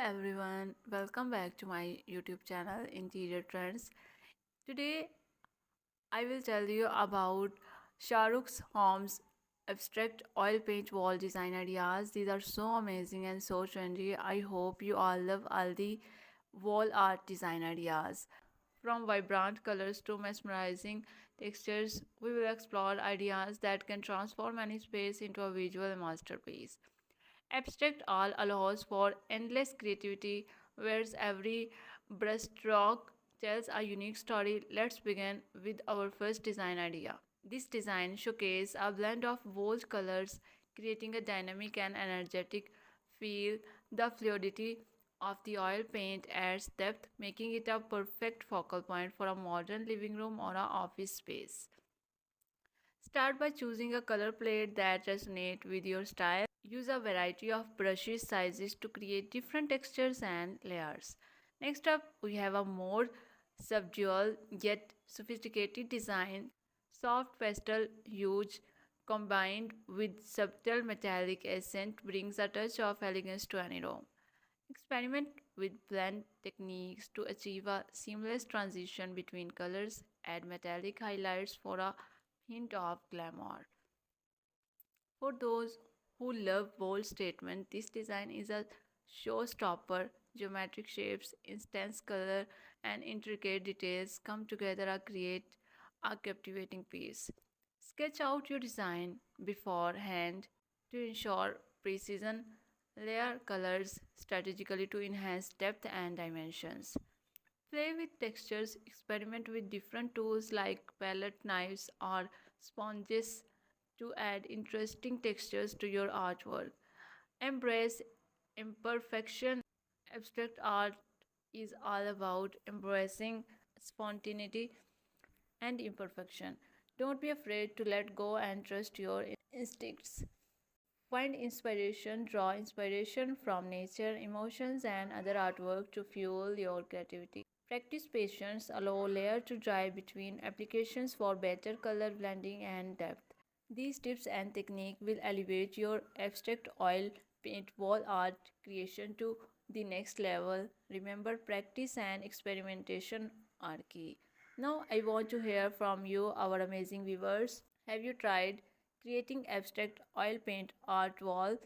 everyone, welcome back to my YouTube channel Interior Trends. Today I will tell you about Shahrukh's home's abstract oil paint wall design ideas. These are so amazing and so trendy. I hope you all love all the wall art design ideas. From vibrant colors to mesmerizing textures, we will explore ideas that can transform any space into a visual masterpiece. Abstract art allows for endless creativity, whereas every brushstroke tells a unique story. Let's begin with our first design idea. This design showcases a blend of bold colors, creating a dynamic and energetic feel. The fluidity of the oil paint adds depth, making it a perfect focal point for a modern living room or an office space. Start by choosing a color palette that resonates with your style. Use a variety of brushes sizes to create different textures and layers. Next up, we have a more subdual yet sophisticated design. Soft pastel hues combined with subtle metallic accent brings a touch of elegance to any room. Experiment with blend techniques to achieve a seamless transition between colors. Add metallic highlights for a hint of glamour. For those who love bold statement, this design is a showstopper. Geometric shapes, intense color, and intricate details come together to create a captivating piece. Sketch out your design beforehand to ensure precision. Layer colors strategically to enhance depth and dimensions. Play with textures, experiment with different tools like palette knives or sponges to add interesting textures to your artwork. Embrace imperfection. Abstract art is all about embracing spontaneity and imperfection. Don't be afraid to let go and trust your instincts. Find inspiration, draw inspiration from nature, emotions, and other artwork to fuel your creativity. Practice patience, allow layer to dry between applications for better color blending and depth. These tips and technique will elevate your abstract oil paint wall art creation to the next level. Remember, practice and experimentation are key. Now, I want to hear from you, our amazing viewers. Have you tried creating abstract oil paint art wall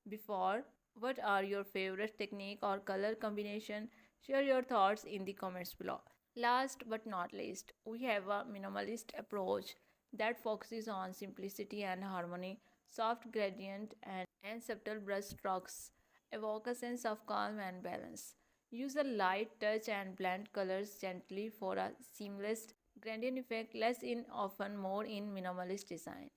before? What are your favorite technique or color combination? Share your thoughts in the comments below. Last but not least, we have a minimalist approach that focuses on simplicity and harmony. Soft gradient and subtle brush strokes evoke a sense of calm and balance. Use a light touch and blend colors gently for a seamless gradient effect, less in often more in minimalist design.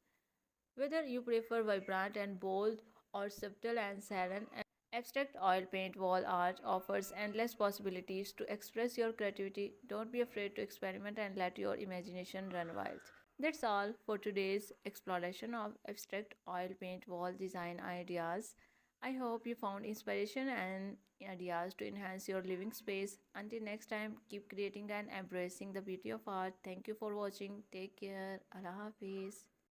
Whether you prefer vibrant and bold or subtle and serene, abstract oil paint wall art offers endless possibilities to express your creativity. Don't be afraid to experiment and let your imagination run wild. That's all for today's exploration of abstract oil paint wall design ideas. I hope you found inspiration and ideas to enhance your living space. Until next time, keep creating and embracing the beauty of art. Thank you for watching. Take care. Allah Hafiz.